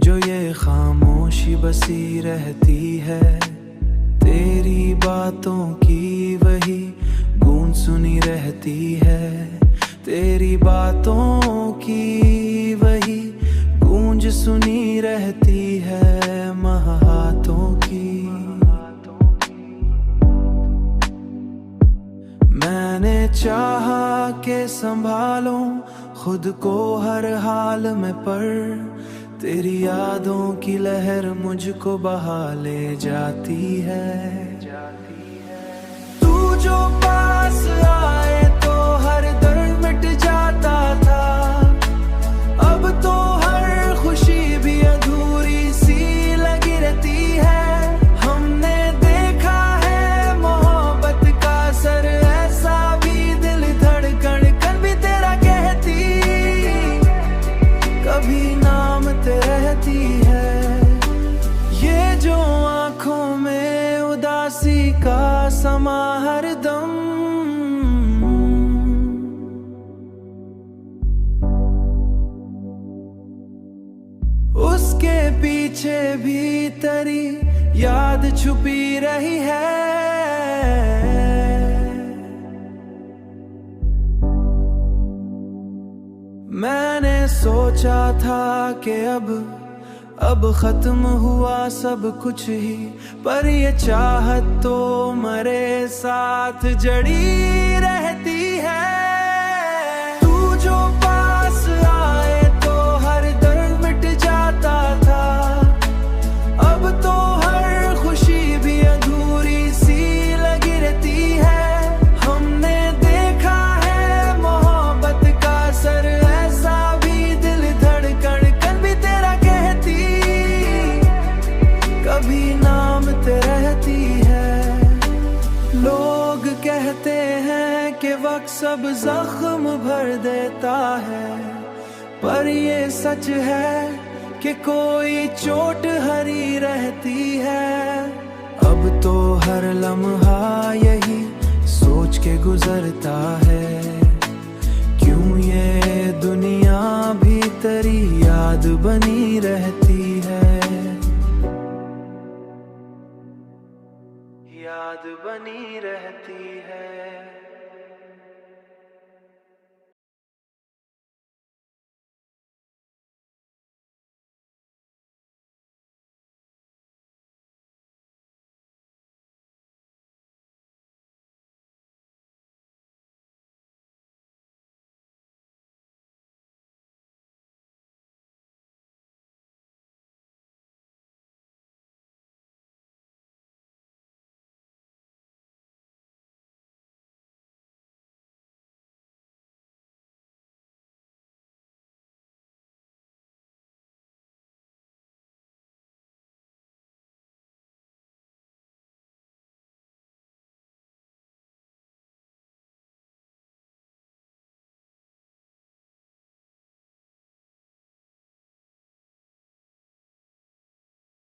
जो ये खामोशी बसी रहती है, तेरी बातों की वही गूंज सुनी रहती है। तेरी बातों की वही गूंज सुनी रहती है, महाहाथों की। मैंने चाहा के संभालूं खुद को हर हाल में, पर तेरी यादों की लहर मुझको बहा ले जाती है। तू जो पास आए तो हर दर्द मिट जाता था, अब तो हर खुशी भी अधूरी सी लगी रहती है। हमने देखा है मोहब्बत का असर, ऐसा भी दिल धड़कन कल भी तेरा कहती, कभी नाम ते रहती है। ये जो आंखों में उदासी का समा हरदम, उसके पीछे भी तेरी याद छुपी रही है। मैंने सोचा था कि अब खत्म हुआ सब कुछ ही, पर ये चाहत तो मरे साथ जड़ी रहती है। तू जो पास आए तो हर दर्द मिट जाता था, अब तो हर खुशी भी अधूरी सी लगी रहती है। हमने देखा है मोहब्बत का असर, ऐसा भी दिल धड़कन कल भी तेरा कहती, कभी नाम ते रहती है। लोग कहते हैं कि वक्त सब जख्म भर देता है, पर ये सच है कि कोई चोट हरी रहती है। अब तो हर लम्हा यही सोच के गुजरता है, क्यों ये दुनिया भी तेरी याद बनी रहती है, याद बनी रहती है।